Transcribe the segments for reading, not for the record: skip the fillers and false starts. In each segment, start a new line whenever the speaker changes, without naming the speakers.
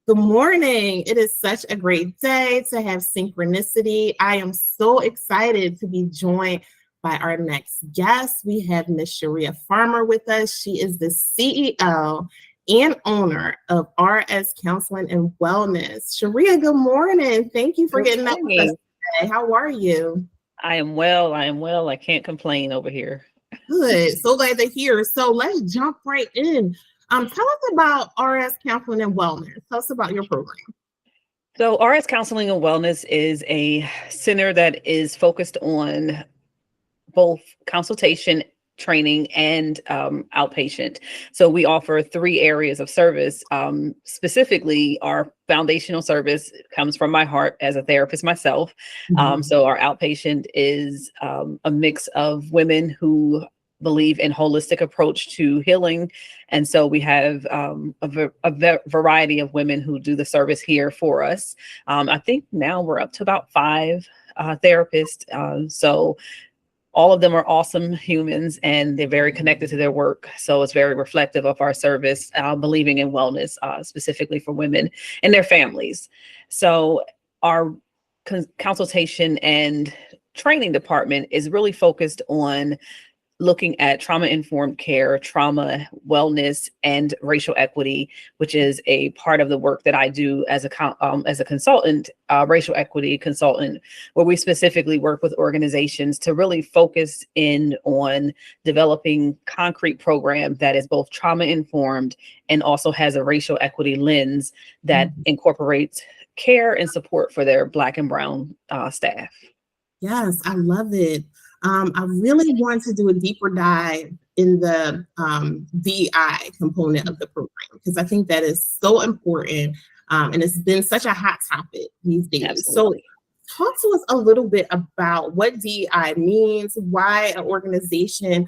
Good morning. It is such a great day to have synchronicity. I am so excited to be joined by our next guest. We have Miss Sharea Farmer with us. She is the CEO and owner of RS Counseling and Wellness. Sharea, good morning. Thank you for
Good
getting up with us
morning.
today. How are you?
I am well. I am well. I can't complain over here.
Good. So glad to hear. So let's jump right in. Tell us about RS Counseling and Wellness. Tell us about your program.
So, RS Counseling and Wellness is a center that is focused on both consultation, training, and outpatient. So, we offer three areas of service. Specifically, our foundational service comes from my heart as a therapist myself. So, our outpatient is a mix of women who believe in holistic approach to healing. And so we have a variety of women who do the service here for us. I think now we're up to about five therapists. So all of them are awesome humans and they're very connected to their work. So it's very reflective of our service, believing in wellness, specifically for women and their families. So our consultation and training department is really focused on looking at trauma-informed care, trauma, wellness, and racial equity, which is a part of the work that I do as a consultant, racial equity consultant, where we specifically work with organizations to really focus in on developing concrete program that is both trauma-informed and also has a racial equity lens that incorporates care and support for their Black and Brown staff.
Yes, I love it. I really want to do a deeper dive in the DEI component of the program because I think that is so important and it's been such a hot topic these days.
Absolutely.
So talk to us a little bit about what DEI means, why an organization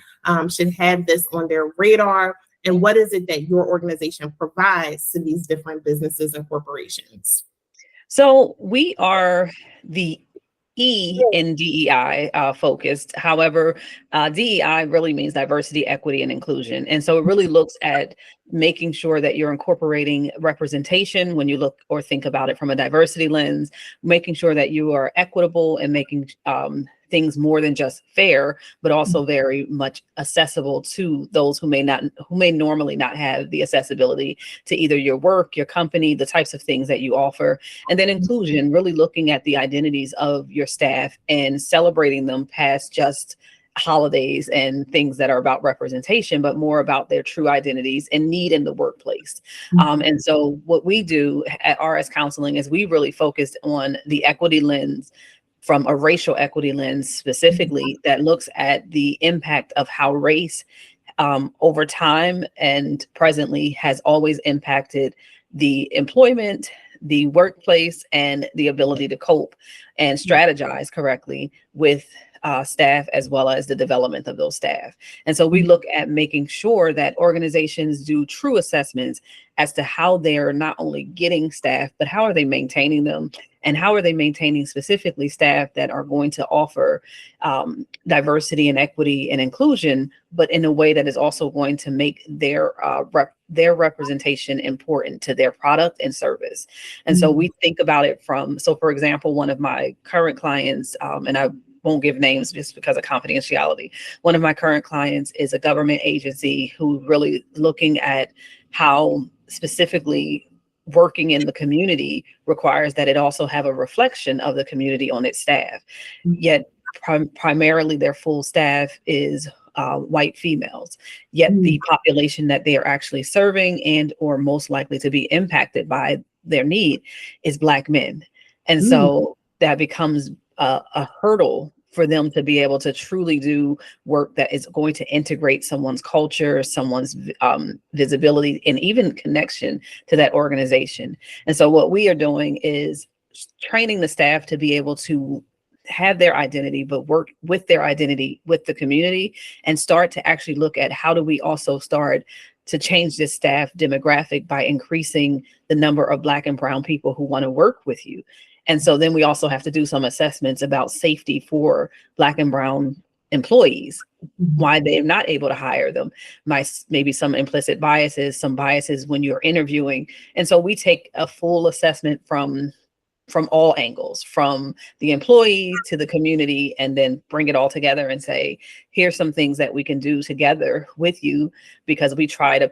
should have this on their radar, and what is it that your organization provides to these different businesses and corporations?
So we are the E in DEI focused. However, DEI really means diversity, equity, and inclusion. And so it really looks at making sure that you're incorporating representation when you look or think about it from a diversity lens, making sure that you are equitable and making things more than just fair, but also very much accessible to those who may normally not have the accessibility to either your work, your company, the types of things that you offer. And then inclusion, really looking at the identities of your staff and celebrating them past just holidays and things that are about representation, but more about their true identities and need in the workplace. And so what we do at RS Counseling is we really focus on the equity lens from a racial equity lens specifically that looks at the impact of how race over time and presently has always impacted the employment, the workplace, and the ability to cope and strategize correctly with staff as well as the development of those staff. And so we look at making sure that organizations do true assessments as to how they're not only getting staff, but how are they maintaining them and how are they maintaining specifically staff that are going to offer diversity and equity and inclusion, but in a way that is also going to make their representation important to their product and service. And so we think about it so for example, one of my current clients, and I won't give names just because of confidentiality. One of my current clients is a government agency who really looking at how specifically working in the community requires that it also have a reflection of the community on its staff. Yet primarily their full staff is white females, yet the population that they are actually serving and or most likely to be impacted by their need is Black men. And so that becomes a hurdle for them to be able to truly do work that is going to integrate someone's culture, someone's visibility, and even connection to that organization. And so what we are doing is training the staff to be able to have their identity, but work with their identity with the community and start to actually look at how do we also start to change this staff demographic by increasing the number of Black and Brown people who want to work with you. And so then we also have to do some assessments about safety for Black and Brown employees,
Mhm.
why they're not able to hire them, maybe some implicit biases, some biases when you're interviewing. And so we take a full assessment from all angles, from the employee to the community, and then bring it all together and say, here's some things that we can do together with you, because we try to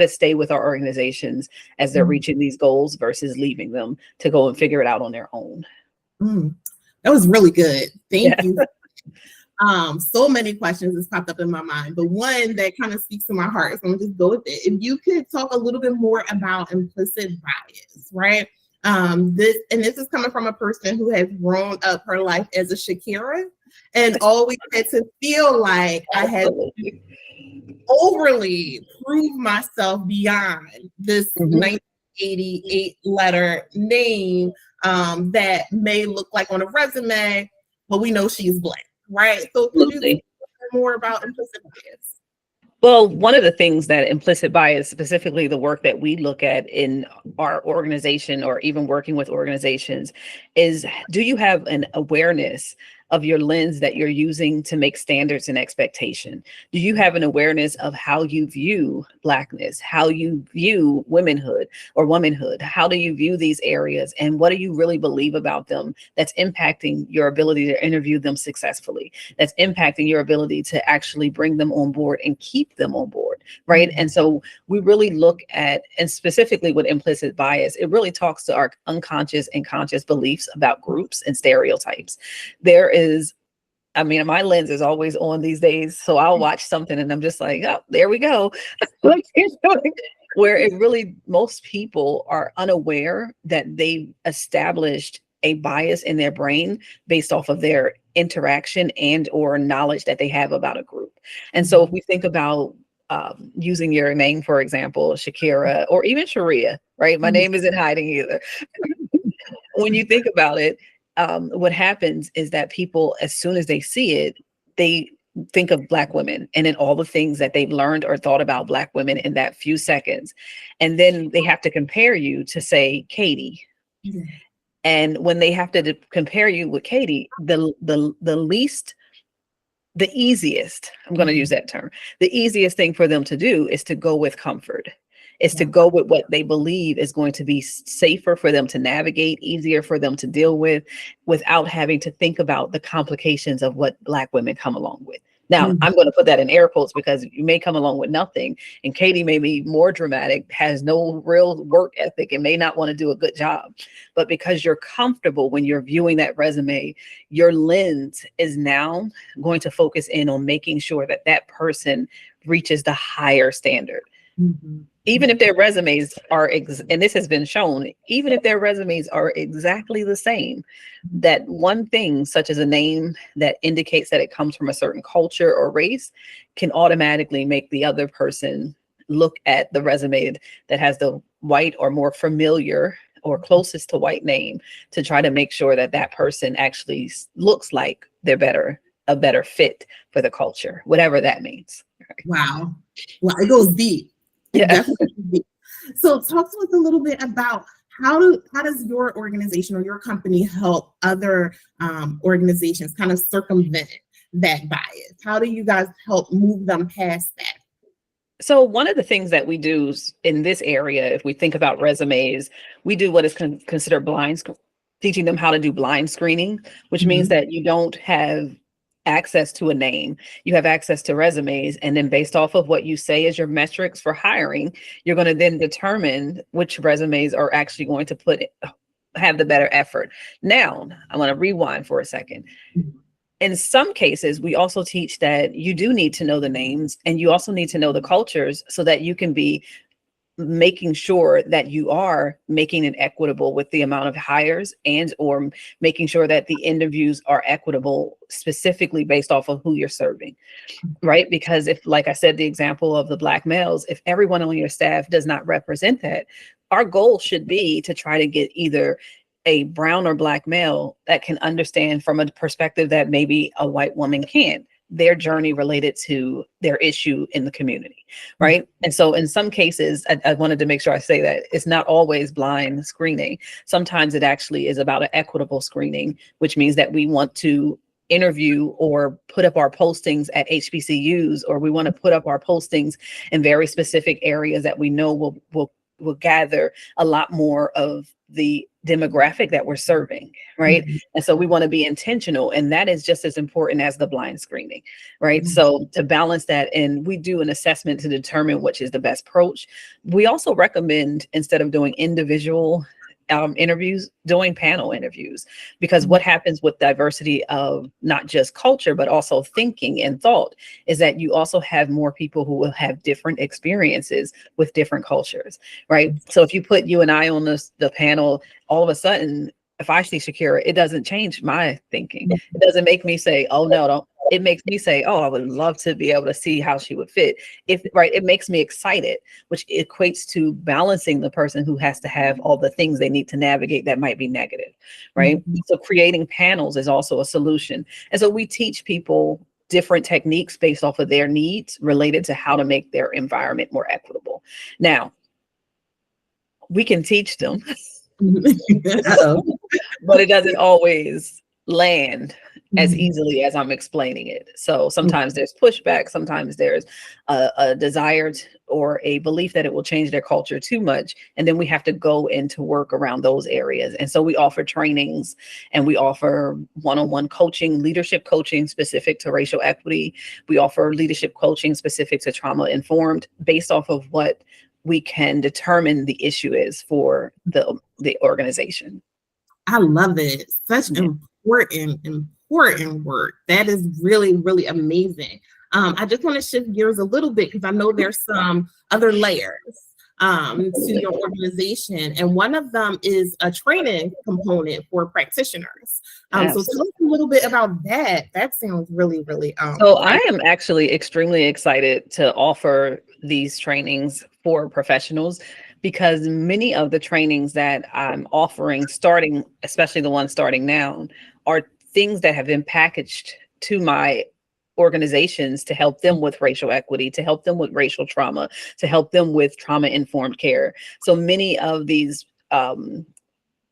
stay with our organizations as they're
Mhm.
reaching these goals versus leaving them to go and figure it out on their own.
Mm. That was really good. Thank
Yeah.
you. So many questions has popped up in my mind, but one that kind of speaks to my heart, so I'm just go with it. If you could talk a little bit more about implicit bias, right? This is coming from a person who has grown up her life as a Shakira and always had to feel like I had
Absolutely.
overly prove myself beyond this
Mhm.
1988 letter name that may look like on a resume, but we know she's Black, right? So could you
Absolutely.
talk more about implicit bias?
Well, one of the things that implicit bias, specifically the work that we look at in our organization or even working with organizations, is do you have an awareness of your lens that you're using to make standards and expectation? Do you have an awareness of how you view Blackness, how you view womanhood or womanhood? How do you view these areas, and what do you really believe about them that's impacting your ability to interview them successfully? That's impacting your ability to actually bring them on board and keep them on board, right?
Mhm.
And so we really look at, and specifically with implicit bias, it really talks to our unconscious and conscious beliefs about groups and stereotypes. There is, I mean, my lens is always on these days, so I'll watch something and I'm just like, oh, there we go. Like, where it really, most people are unaware that they've established a bias in their brain based off of their interaction and or knowledge that they have about a group. And so if we think about using your name, for example, Shakira or even Sharia, right? My
Mhm.
name isn't hiding either. When you think about it, what happens is that people, as soon as they see it, they think of Black women and then all the things that they've learned or thought about Black women in that few seconds. And then they have to compare you to, say, Katie.
Yeah.
And when they have to compare you with Katie, the least, the easiest, I'm going to use
Mhm.
that term, the easiest thing for them to do is to go with comfort, is to
Yeah.
go with what they believe is going to be safer for them to navigate, easier for them to deal with, without having to think about the complications of what Black women come along with. Now,
Mhm.
I'm going to put that in air quotes because you may come along with nothing, and Katie may be more dramatic, has no real work ethic, and may not want to do a good job. But because you're comfortable when you're viewing that resume, your lens is now going to focus in on making sure that that person reaches the higher standard.
Mhm.
Even if their resumes are, and this has been shown, even if their resumes are exactly the same, that one thing, such as a name that indicates that it comes from a certain culture or race, can automatically make the other person look at the resume that has the white or more familiar or closest to white name to try to make sure that that person actually looks like a better fit for the culture, whatever that means.
Wow. Well, it goes deep. It
Yeah.
definitely goes deep. So talk to us a little bit about how does your organization or your company help other organizations kind of circumvent that bias? How do you guys help move them past that?
So one of the things that we do in this area, if we think about resumes, we do what is considered teaching them how to do blind screening, which means
Mhm.
that you don't have access to a name. You have access to resumes, and then based off of what you say as your metrics for hiring, you're going to then determine which resumes are actually going to have the better effort. Now, I want to rewind for a second. In some cases, we also teach that you do need to know the names and you also need to know the cultures so that you can be making sure that you are making it equitable with the amount of hires and or making sure that the interviews are equitable specifically based off of who you're serving, right? Because if, like I said, the example of the Black males, if everyone on your staff does not represent that, our goal should be to try to get either a brown or Black male that can understand from a perspective that maybe a white woman can't, their journey related to their issue in the community, right? And so in some cases, I wanted to make sure I say that it's not always blind screening. Sometimes it actually is about an equitable screening, which means that we want to interview or put up our postings at HBCUs, or we want to put up our postings in very specific areas that we know will gather a lot more of the demographic that we're serving, right?
Mhm.
And so we want to be intentional, and that is just as important as the blind screening, right?
Mhm.
So to balance that, and we do an assessment to determine which is the best approach. We also recommend, instead of doing individual interviews, doing panel interviews, because what happens with diversity of not just culture but also thinking and thought is that you also have more people who will have different experiences with different cultures, right? So if you put you and I on the panel, all of a sudden, if I see Shakira, it doesn't change my thinking. It doesn't make me say, oh no, don't. It makes me say, oh, I would love to be able to see how she would fit. If right, it makes me excited, which equates to balancing the person who has to have all the things they need to navigate that might be negative, right?
Mhm.
So creating panels is also a solution. And so we teach people different techniques based off of their needs related to how to make their environment more equitable. Now, we can teach them,
Uh-oh.
but it doesn't always land as
Mhm.
easily as I'm explaining it. So sometimes there's pushback, sometimes there's a desire or a belief that it will change their culture too much. And then we have to go into work around those areas. And so we offer trainings, and we offer one-on-one coaching, leadership coaching specific to racial equity. We offer leadership coaching specific to trauma informed, based off of what we can determine the issue is for the organization.
I love it. Such
Yeah.
important work. That is really, really amazing. I just want to shift gears a little bit because I know there's some other layers to
Absolutely.
your organization, and one of them is a training component for practitioners. So tell
Absolutely.
us a little bit about that. That sounds really, really
So I
exciting.
am actually extremely excited to offer these trainings for professionals, because many of the trainings that I'm offering, starting, especially the ones starting now, are things that have been packaged to my organizations to help them with racial equity, to help them with racial trauma, to help them with trauma informed care. So many of these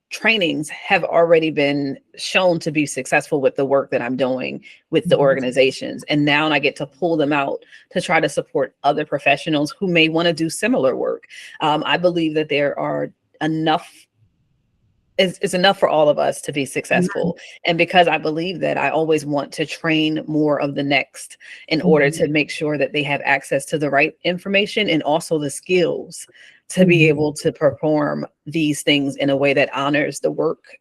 trainings have already been shown to be successful with the work that I'm doing with the
Mhm.
organizations. And now I get to pull them out to try to support other professionals who may want to do similar work. I believe that there are enough. It's enough for all of us to be successful. And because I believe that, I always want to train more of the next in order
Mhm.
to make sure that they have access to the right information and also the skills to be
Mhm.
able to perform these things in a way that honors the work,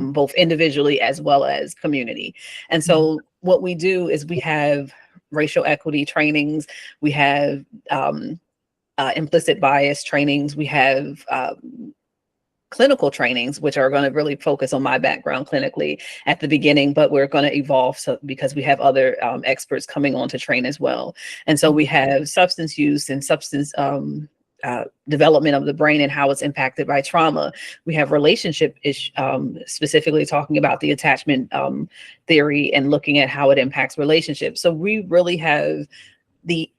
both individually as well as community. And
Mhm.
so what we do is we have racial equity trainings, we have implicit bias trainings, we have clinical trainings, which are going to really focus on my background clinically at the beginning, but we're going to evolve, so because we have other experts coming on to train as well. And so we have substance use and substance development of the brain and how it's impacted by trauma. We have relationship specifically talking about the attachment theory and looking at how it impacts relationships. So the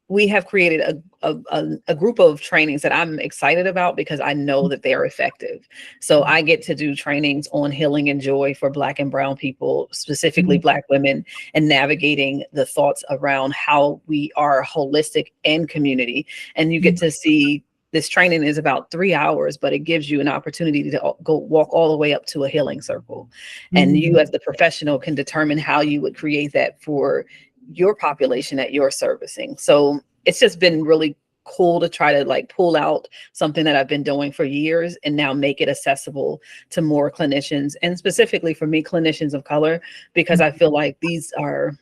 we have created a group of trainings that I'm excited about because I know that they are effective. So I get to do trainings on healing and joy for Black and Brown people, specifically
Mhm.
Black women, and navigating the thoughts around how we are holistic and community. And you get to see, this training is about 3 hours, but it gives you an opportunity to go walk all the way up to a healing circle. And
Mhm.
you, as the professional, can determine how you would create that for your population that you're servicing. So it's just been really cool to try to like pull out something that I've been doing for years and now make it accessible to more clinicians, and specifically for me, clinicians of color, because I feel like these are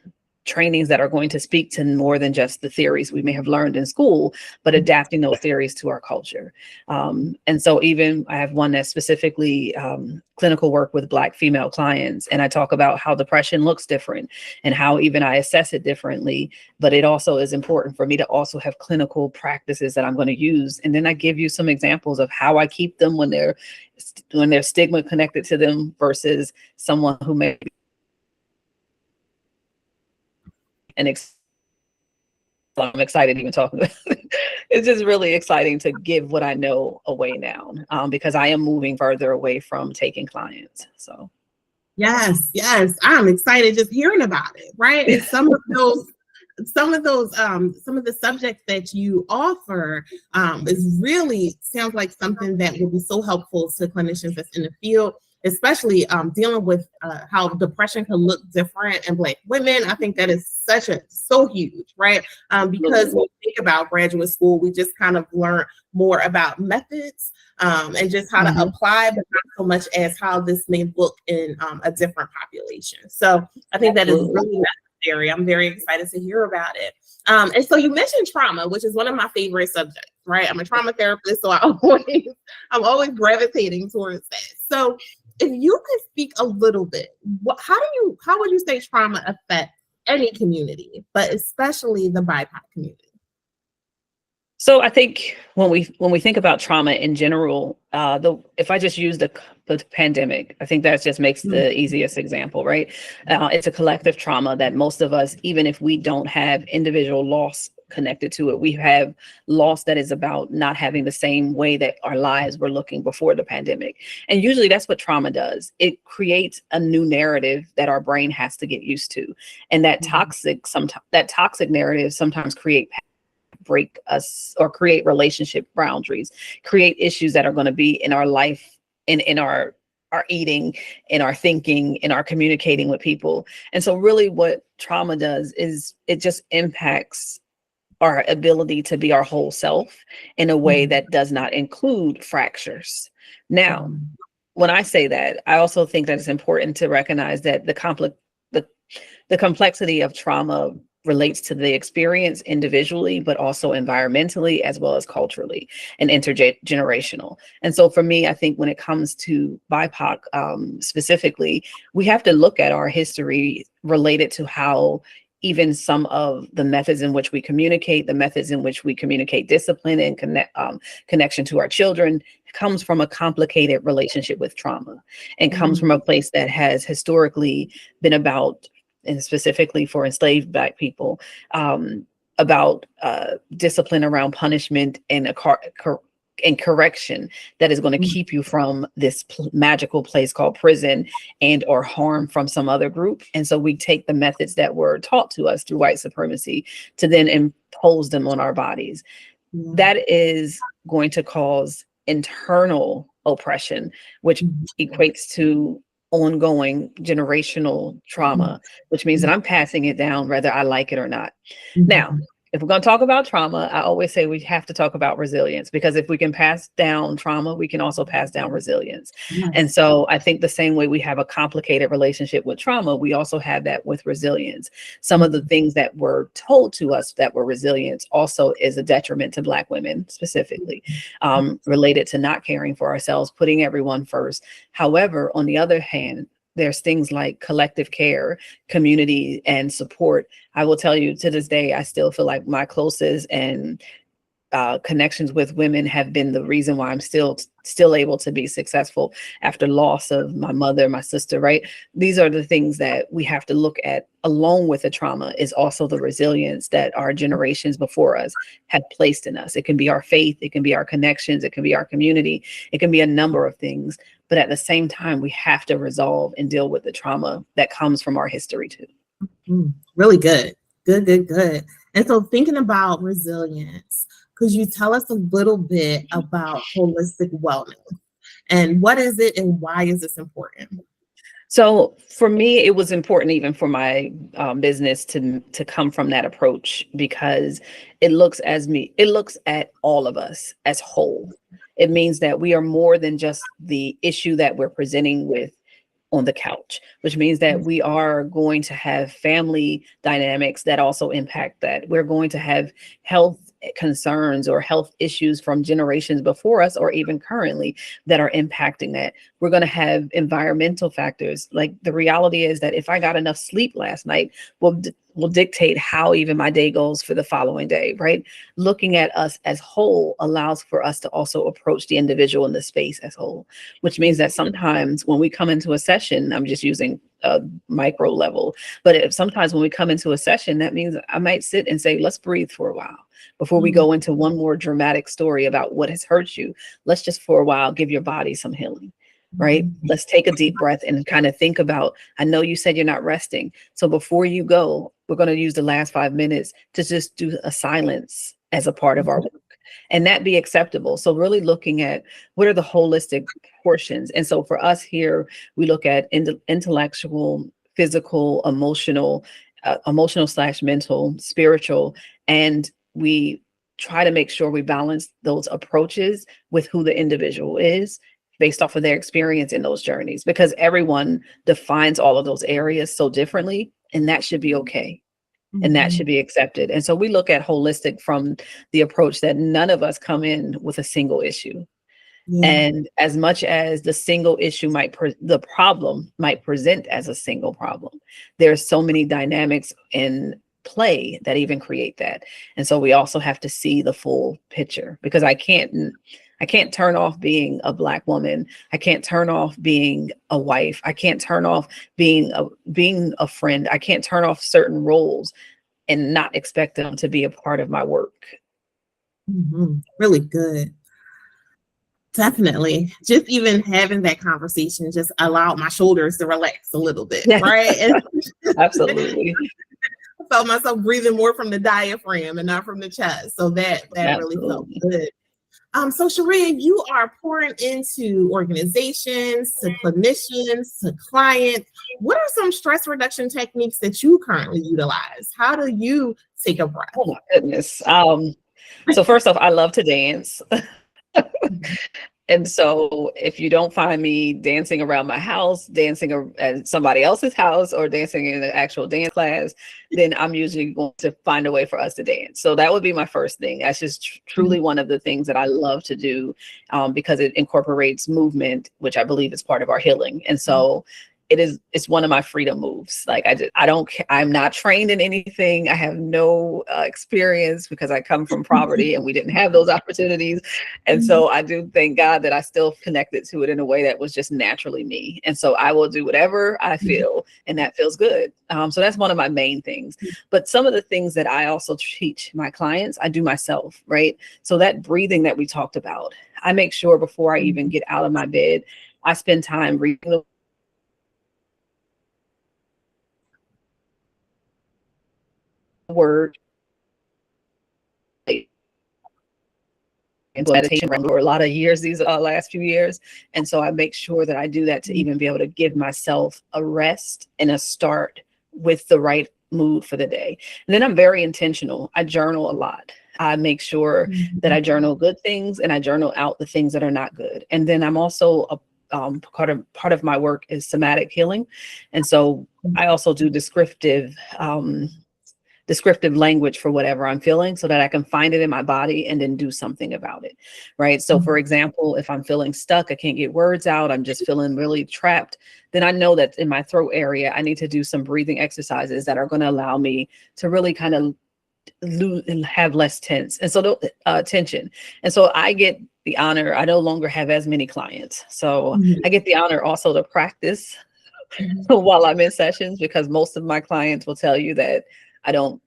trainings that are going to speak to more than just the theories we may have learned in school, but adapting those theories to our culture. And so even I have one that's specifically clinical work with Black female clients. And I talk about how depression looks different and how even I assess it differently. But it also is important for me to also have clinical practices that I'm going to use. And then I give you some examples of how I keep them when there's stigma connected to them versus someone who may be an I'm excited even talking about it. It's just really exciting to give what I know away now, because I am moving further away from taking clients. So
Yes, yes. I'm excited just hearing about it, right? And some of the subjects that you offer is really sounds like something that will be so helpful to clinicians that's in the field, especially dealing with how depression can look different in Black women. I think that is so huge, right? Because when we think about graduate school, we just kind of learn more about methods and just how to
Mhm.
apply, but not so much as how this may look in a different population. So I think that is
Absolutely.
really necessary. I'm very excited to hear about it. And so you mentioned trauma, which is one of my favorite subjects, right? I'm a trauma therapist, so I'm always gravitating towards that. So if you could speak a little bit, how would you say trauma affects any community, but especially the BIPOC community?
So I think when we think about trauma in general, the if I just use the pandemic, I think that just makes the easiest example, right? It's a collective trauma that most of us, even if we don't have individual loss connected to it, we have loss that is about not having the same way that our lives were looking before the pandemic. And usually that's what trauma does. It creates a new narrative that our brain has to get used to. And that toxic narrative sometimes break us or create relationship boundaries, create issues that are going to be in our life, in our eating, in our thinking, in our communicating with people. And so really what trauma does is it just impacts our ability to be our whole self in a way
Mhm.
that does not include fractures. Now,
Mhm.
when I say that, I also think that it's important to recognize that the the complexity of trauma relates to the experience individually, but also environmentally as well as culturally and intergenerational. And so for me, I think when it comes to BIPOC specifically, we have to look at our history related to how even some of the methods in which we communicate, the methods in which we communicate discipline and connection to our children comes from a complicated relationship with trauma and comes
Mhm.
from a place that has historically been about, and specifically for enslaved Black people, about discipline around punishment and and correction that is going to
Mhm.
keep you from this magical place called prison and or harm from some other group. And so we take the methods that were taught to us through white supremacy to then impose them on our bodies.
Yeah.
That is going to cause internal oppression, which equates to ongoing generational
Mhm.
trauma, which means that I'm passing it down whether I like it or not. Now,
Mhm.
if we're going to talk about trauma, I always say we have to talk about resilience, because if we can pass down trauma, we can also pass down resilience. And
Yes.
so I think the same way we have a complicated relationship with trauma, we also have that with resilience. Some of the
Mhm.
things that were told to us that were resilience also is a detriment to Black women, specifically related to not caring for ourselves, putting everyone first. However, on the other hand, there's things like collective care, community, and support. I will tell you, to this day, I still feel like my closest and connections with women have been the reason why I'm still able to be successful after loss of my mother, my sister, right? These are the things that we have to look at along with the trauma, is also the resilience that our generations before us have placed in us. It can be our faith, it can be our connections, it can be our community, it can be a number of things. But at the same time, we have to resolve and deal with the trauma that comes from our history too.
Really good. Good, good, good. And so thinking about resilience, could you tell us a little bit about holistic wellness and what is it and why is this important?
So for me, it was important even for my business to come from that approach, because it looks at all of us as whole. It means that we are more than just the issue that we're presenting with on the couch, which means that we are going to have family dynamics that also impact that. We're going to have health concerns or health issues from generations before us or even currently that are impacting that. We're going to have environmental factors. Like, the reality is that if I got enough sleep last night will dictate how even my day goes for the following day, right? Looking at us as whole allows for us to also approach the individual in the space as whole, which means that sometimes when we come into a session, I'm just using a micro level, but if sometimes when we come into a session, that means I might sit and say, let's breathe for a while before we
Mm,
go into one more dramatic story about what has hurt you. Let's just for a while give your body some healing. right?
Mhm.
Let's take a deep breath and kind of think about, I know you said you're not resting. So before you go, we're going to use the last 5 minutes to just do a silence as a part of our work and that be acceptable. So really looking at what are the holistic portions. And so for us here, we look at intellectual, physical, emotional slash mental, spiritual, and we try to make sure we balance those approaches with who the individual is based off of their experience in those journeys, because everyone defines all of those areas so differently, and that should be okay. And that
Mhm.
should be accepted. And so we look at holistic from the approach that none of us come in with a single issue.
Yeah.
And as much as the single issue the problem might present as a single problem, there's so many dynamics in play that even create that. And so we also have to see the full picture, because I can't turn off being a Black woman. I can't turn off being a wife. I can't turn off being a friend. I can't turn off certain roles and not expect them to be a part of my work.
Really good. Definitely. Just even having that conversation just allowed my shoulders to relax a little bit,
Yeah,
right? And
absolutely.
I felt myself breathing more from the diaphragm and not from the chest. So that really felt
Absolutely.
good. So Sharea, you are pouring into organizations, to clinicians, to clients. What are some stress reduction techniques that you currently utilize? How do you take a breath?
Oh my goodness. So first off, I love to dance. And so if you don't find me dancing around my house, dancing at somebody else's house, or dancing in an actual dance class, then I'm usually going to find a way for us to dance. So that would be my first thing. That's just truly one of the things that I love to do, because it incorporates movement, which I believe is part of our healing. And so it's one of my freedom moves. Like I'm not trained in anything. I have no experience, because I come from poverty and we didn't have those opportunities. And so I do thank God that I still connected to it in a way that was just naturally me. And so I will do whatever I feel, and that feels good. So that's one of my main things. But some of the things that I also teach my clients, I do myself, right? So that breathing that we talked about, I make sure before I even get out of my bed, I spend time reading the word, into meditation for a lot of years, these last few years. And so I make sure that I do that to even be able to give myself a rest and a start with the right mood for the day. And then I'm very intentional. I journal a lot. I make sure that I journal good things, and I journal out the things that are not good. And then I'm also part of my work is somatic healing. And so I also do descriptive language for whatever I'm feeling, so that I can find it in my body and then do something about it. Right. So for example, if I'm feeling stuck, I can't get words out, I'm just feeling really trapped, then I know that in my throat area, I need to do some breathing exercises that are going to allow me to really kind of lose and have less tension. And so I get the honor. I no longer have as many clients. So I get the honor also to practice while I'm in sessions, because most of my clients will tell you that I don't,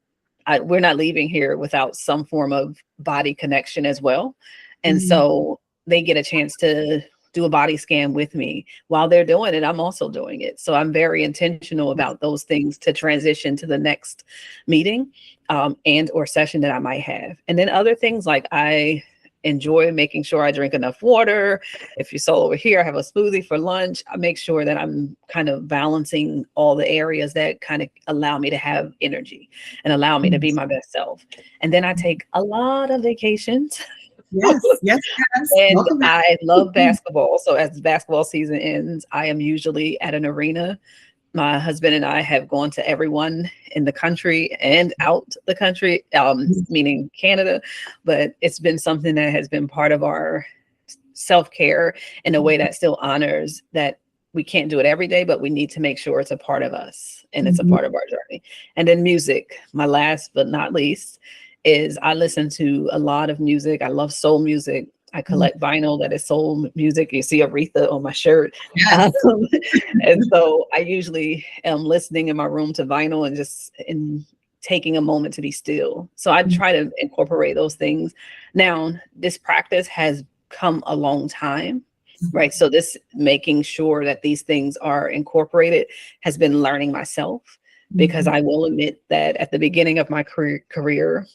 we're not leaving here without some form of body connection as well. And so they get a chance to do a body scan with me while they're doing it. I'm also doing it. So I'm very intentional about those things to transition to the next meeting, and or session that I might have. And then other things, like I enjoy making sure I drink enough water. If you saw over here, I have a smoothie for lunch. I make sure that I'm kind of balancing all the areas that kind of allow me to have energy and allow me to be my best self. And then I take a lot of vacations.
Yes, yes, yes.
And
Welcome back.
I love basketball. So as basketball season ends, I am usually at an arena. My husband and I have gone to everyone in the country and out the country, meaning Canada. But it's been something that has been part of our self-care in a way that still honors that we can't do it every day, but we need to make sure it's a part of us and it's a part of our journey. And then music, my last but not least, is I listen to a lot of music. I love soul music. I collect vinyl that is soul music. You see Aretha on my shirt.
Yes.
And so I usually am listening in my room to vinyl and just taking a moment to be still. So I try to incorporate those things. Now, this practice has come a long time. right? So this making sure that these things are incorporated has been learning myself, because I will admit that at the beginning of my career,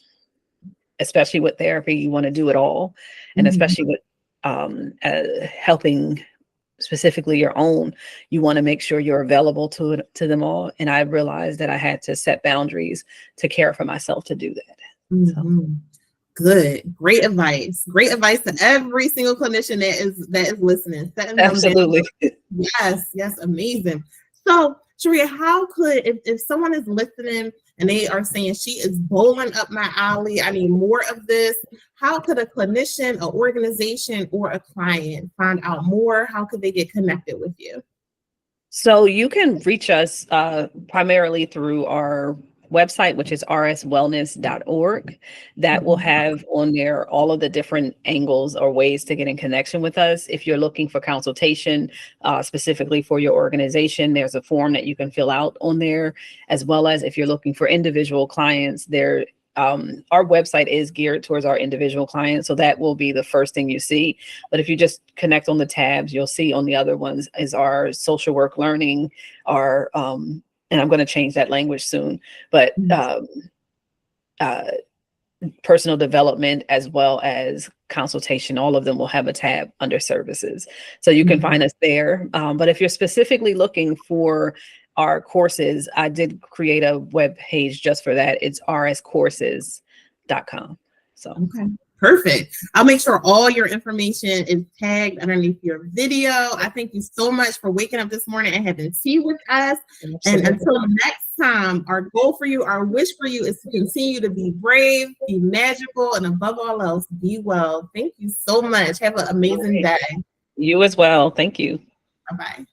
especially with therapy, you want to do it all. And especially with helping specifically your own, you want to make sure you're available to them all. And I realized that I had to set boundaries to care for myself to do that. So.
Good. Great advice. Great advice to every single clinician that is listening.
Absolutely.
Yes, amazing. So, Sharea, how could, if someone is listening and they are saying she is bowling up my alley, I need more of this, how could a clinician, an organization, or a client find out more? How could they get connected with you?
So you can reach us primarily through our website, which is rswellness.org. That will have on there all of the different angles or ways to get in connection with us. If you're looking for consultation specifically for your organization, there's a form that you can fill out on there, as well as if you're looking for individual clients, there our website is geared towards our individual clients, so that will be the first thing you see. But if you just connect on the tabs, you'll see on the other ones is our social work learning, our and I'm going to change that language soon, but personal development as well as consultation, all of them will have a tab under services. So you can find us there. But if you're specifically looking for our courses, I did create a web page just for that. It's rscourses.com. So
okay, perfect. I'll make sure all your information is tagged underneath your video. I thank you so much for waking up this morning and having tea with us. And until next time, our goal for you, our wish for you is to continue to be brave, be magical, and above all else, be well. Thank you so much. Have an amazing day.
You as well. Thank you.
Bye-bye.